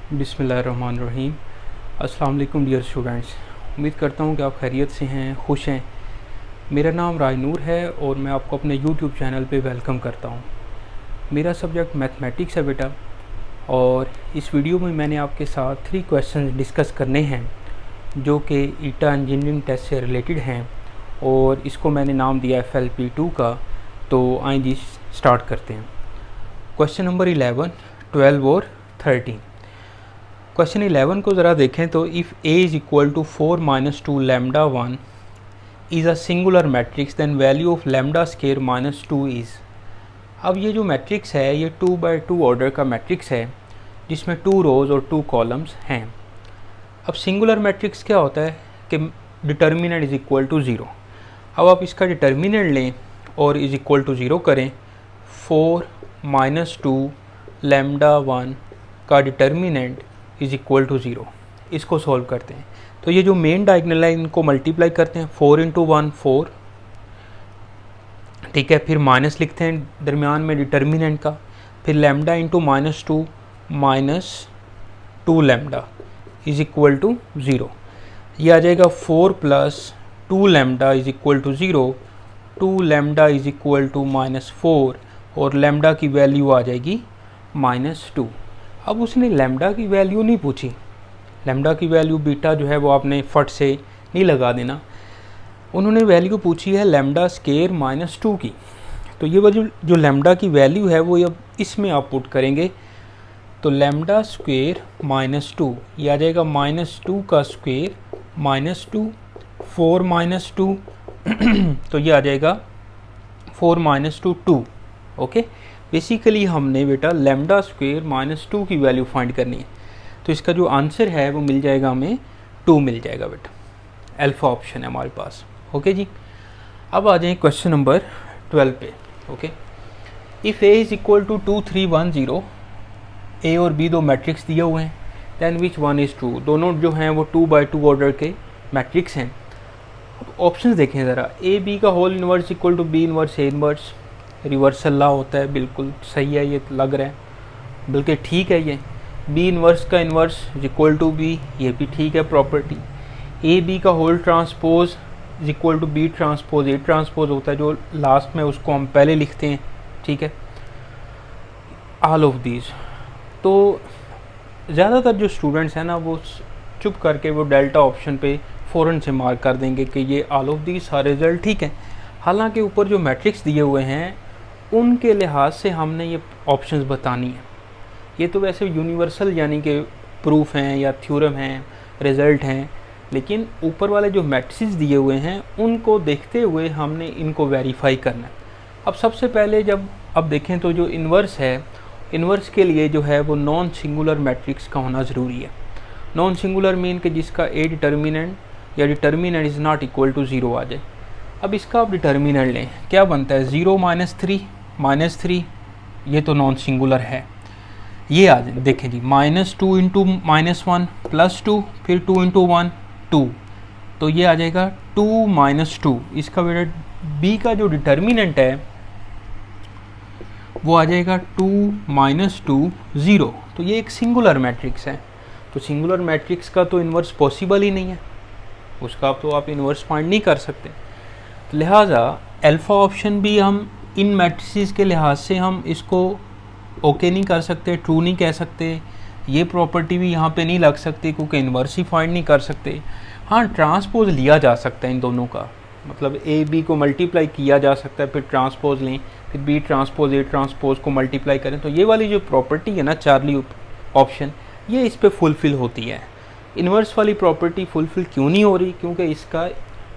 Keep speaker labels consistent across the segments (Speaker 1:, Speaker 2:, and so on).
Speaker 1: बिस्मिल्लाहिर्रहमानिर्रहीम। अस्सलाम वालेकुम डियर स्टूडेंट्स। उम्मीद करता हूँ कि आप खैरियत से हैं, खुश हैं। मेरा नाम रायनूर है और मैं आपको अपने यूट्यूब चैनल पे वेलकम करता हूँ। मेरा सब्जेक्ट मैथमेटिक्स है बेटा, और इस वीडियो में मैंने आपके साथ 3 क्वेश्चन डिस्कस करने हैं जो कि ईटा इंजीनियरिंग टेस्ट से रिलेटेड हैं, और इसको मैंने नाम दिया FLP2 का। तो आइए जी स्टार्ट करते हैं। क्वेश्चन नंबर 11, 12 और 13। क्वेश्चन 11 को ज़रा देखें तो if a is equal to 4 minus 2 lambda 1 is a singular matrix then value of lambda square minus 2 is. अब ये जो मैट्रिक्स है ये 2x2 ऑर्डर का मैट्रिक्स है जिसमें 2 रोज़ और 2 कॉलम्स हैं। अब सिंगुलर मैट्रिक्स क्या होता है कि डिटर्मिनेंट इज़ इक्वल टू 0। अब आप इसका डिटर्मिनेंट लें और इज़ इक्वल टू 0 करें। 4 माइनस 2 लैम्डा 1 का डिटर्मिनेंट इज़ इक्वल टू 0। इसको सॉल्व करते हैं तो ये जो मेन डायगोनल है इनको मल्टीप्लाई करते हैं। 4 इंटू 1 4, ठीक है। फिर माइनस लिखते हैं दरमियान में डिटर्मिनेंट का। फिर lambda into minus 2 minus 2 lambda is equal to 0। ये आ जाएगा 4 plus 2 lambda is equal to 0। 2 lambda is equal to minus 4 और लैम्डा की वैल्यू आ जाएगी माइनस 2। अब उसने लैम्डा की वैल्यू नहीं पूछी। लैम्डा की वैल्यू बीटा जो है वो आपने फट से नहीं लगा देना। उन्होंने वैल्यू पूछी है लैम्डा स्केयर माइनस 2 की। तो ये वो जो लैम्डा की वैल्यू है वो अब इसमें आप पुट करेंगे। तो लैम्डा स्क्वेयर माइनस 2 ये आ जाएगा माइनस 2 का स्क्वेयर माइनस 2, 4 माइनस 2 तो ये आ जाएगा 4 माइनस 2 2। ओके, बेसिकली हमने बेटा लैम्डा स्क्वेयर माइनस 2 की वैल्यू फाइंड करनी है। तो इसका जो आंसर है वो मिल जाएगा, हमें 2 मिल जाएगा बेटा। अल्फा ऑप्शन है हमारे पास। ओके जी, अब आ जाएं क्वेश्चन नंबर 12 पे। Okay, if a is equal to 2 3 1 0, a और b दो मैट्रिक्स दिए हुए हैं, then which one is true. दोनों जो हैं वो 2x2 ऑर्डर के मैट्रिक्स हैं। अब ऑप्शन देखें ज़रा। a b का whole inverse equal to b inverse a inverse. Reversal law होता है, बिल्कुल सही है, ये लग रहा है, बल्कि ठीक है। ये b इनवर्स का inverse is equal to b, ये भी ठीक है प्रॉपर्टी। ए बी का whole transpose is equal to b transpose a transpose होता है, जो लास्ट में उसको हम पहले लिखते हैं, ठीक है। All of these. तो ज़्यादातर जो स्टूडेंट्स हैं ना वो चुप करके वो डेल्टा ऑप्शन पे फ़ौरन से मार्क कर देंगे कि ये ऑल ऑफ दीज सारे रिजल्ट ठीक है। हालांकि ऊपर जो मैट्रिक्स दिए हुए हैं उनके लिहाज से हमने ये ऑप्शंस बतानी है। ये तो वैसे यूनिवर्सल यानी कि प्रूफ हैं या थ्योरम हैं, रिज़ल्ट हैं, लेकिन ऊपर वाले जो मैट्रिक्स दिए हुए हैं उनको देखते हुए हमने इनको वेरीफाई करना है। अब सबसे पहले जब अब देखें तो जो इन्वर्स है, इन्वर्स के लिए जो है वो नॉन सिंगुलर मैट्रिक्स का होना ज़रूरी है। नॉन सिंगुलर मीन कि जिसका ए डिटर्मिनेंट या determinant is not equal to 0 आ जाए। अब इसका आप डिटर्मिनेंट लें, क्या बनता है 0 माइनस 3, ये तो नॉन सिंगुलर है। ये आ जाए, देखें जी, माइनस 2 इंटू माइनस 1 प्लस 2, फिर 2 इंटू 1 2, तो ये आ जाएगा 2 माइनस 2। इसका बेटा बी का जो डिटर्मिनेंट है वो आ जाएगा 2 माइनस 2 0। तो ये एक सिंगुलर मैट्रिक्स है। तो सिंगुलर मैट्रिक्स का तो इन्वर्स पॉसिबल ही नहीं है, उसका तो आप इन्वर्स फाइंड नहीं कर सकते। लिहाजा अल्फ़ा ऑप्शन भी हम इन मैट्रिसेस के लिहाज से हम इसको ओके नहीं कर सकते, ट्रू नहीं कह सकते। ये प्रॉपर्टी भी यहाँ पे नहीं लग सकती क्योंकि इन्वर्स ही फाइंड नहीं कर सकते। हाँ, ट्रांसपोज लिया जा सकता है इन दोनों का, मतलब ए बी को मल्टीप्लाई किया जा सकता है, फिर ट्रांसपोज लें, फिर बी ट्रांसपोज ए ट्रांसपोज को मल्टीप्लाई करें। तो ये वाली जो प्रॉपर्टी है ना चार्ली ऑप्शन, ये इस पर फुलफ़िल होती है। इन्वर्स वाली प्रॉपर्टी फुलफ़िल क्यों नहीं हो रही? क्योंकि इसका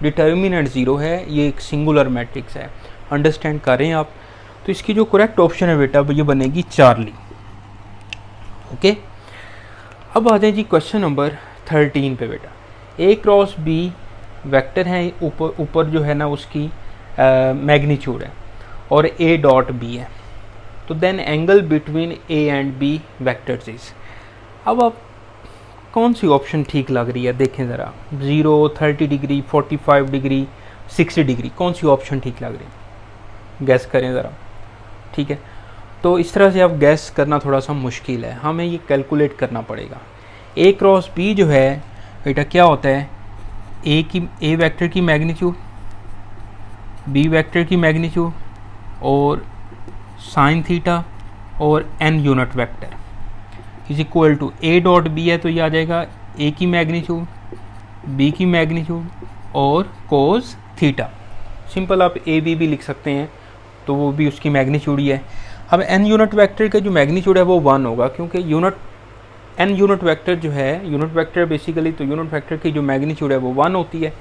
Speaker 1: डिटर्मिनेंट 0 है, ये एक सिंगुलर मैट्रिक्स है। अंडरस्टैंड करें आप। तो इसकी जो करेक्ट ऑप्शन है बेटा ये बनेगी चार्ली। ओके, अब आ जाए जी क्वेश्चन नंबर 13 पे बेटा। ए क्रॉस बी वेक्टर है, ऊपर जो है ना उसकी मैग्नीट्यूड है, और ए डॉट बी है। तो then angle between A and B vectors is. अब आप कौन सी ऑप्शन ठीक लग रही है देखें ज़रा। 0, 30 डिग्री, 45 डिग्री, 60 डिग्री, कौन सी ऑप्शन ठीक लग रही है? गैस करें ज़रा, ठीक है। तो इस तरह से आप गैस करना थोड़ा सा मुश्किल है, हमें ये कैलकुलेट करना पड़ेगा। ए क्रॉस बी जो है बेटा क्या होता है, ए वेक्टर की मैग्नीट्यूड, बी वेक्टर की मैग्नीट्यूड और साइन थीटा और N unit vector is equal to A dot B है तो ये आ जाएगा ए की मैग्नीट्यूड, बी की मैग्नीट्यूड और कोस थीटा। सिंपल आप ए बी भी लिख सकते हैं, तो वो भी उसकी मैग्नीट्यूड ही है। अब एन यूनिट वेक्टर का जो मैग्नीट्यूड है वो 1 होगा, क्योंकि एन यूनिट वेक्टर जो है, यूनिट वेक्टर बेसिकली तो यूनिट वेक्टर की जो मैग्नीट्यूड है वो 1 होती है।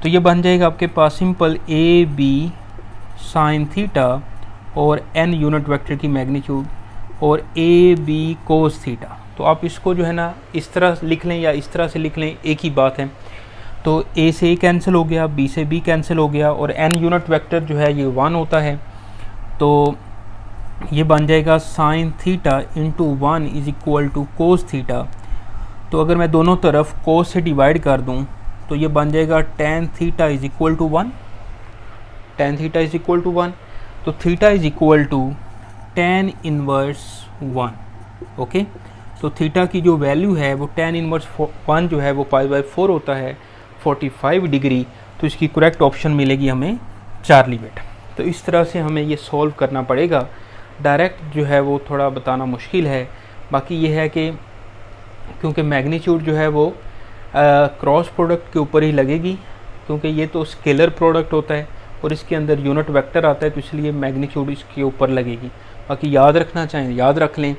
Speaker 1: तो ये बन जाएगा आपके पास simple A B sine theta और एन यूनिट वेक्टर की मैग्नीट्यूड और ए बी कोस थीटा। तो आप इसको जो है ना इस तरह लिख लें या इस तरह से लिख लें, एक ही बात है। तो ए से ए कैंसिल हो गया, बी से बी कैंसिल हो गया और एन यूनिट वेक्टर जो है ये 1 होता है। तो ये बन जाएगा sine theta into 1 is equal to cos theta. तो अगर मैं दोनों तरफ कोस से डिवाइड कर दूं तो ये बन जाएगा tan theta is equal to 1, tan theta is equal to 1। तो theta is equal to tan inverse 1। Okay, तो थीटा की जो वैल्यू है वो टेन इनवर्स 1 जो है वो π/4 होता है, 45 डिग्री। तो इसकी करेक्ट ऑप्शन मिलेगी हमें चार्ली बेटा। तो इस तरह से हमें ये सॉल्व करना पड़ेगा, डायरेक्ट जो है वो थोड़ा बताना मुश्किल है। बाकी ये है कि क्योंकि मैग्नीट्यूड जो है वो क्रॉस प्रोडक्ट के ऊपर ही लगेगी, क्योंकि ये तो स्केलर प्रोडक्ट होता है और इसके अंदर यूनिट वेक्टर आता है, तो इसलिए मैग्नीट्यूड इसके ऊपर लगेगी। बाकी याद रखना चाहें याद रख लें।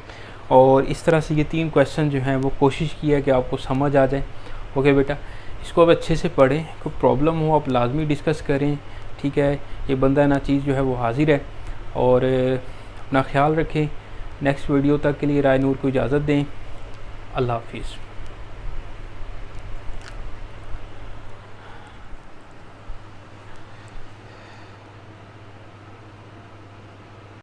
Speaker 1: और इस तरह से ये 3 क्वेश्चन जो हैं वो कोशिश की है कि आपको समझ आ जाए। ओके बेटा, इसको अब अच्छे से पढ़ें, कोई प्रॉब्लम हो आप लाजमी डिस्कस करें, ठीक है। ये बंदा ना चीज़ जो है वो हाजिर है। और अपना ख्याल रखें। नेक्स्ट वीडियो तक के लिए राय नूर को इजाज़त दें। अल्लाह हाफिज़।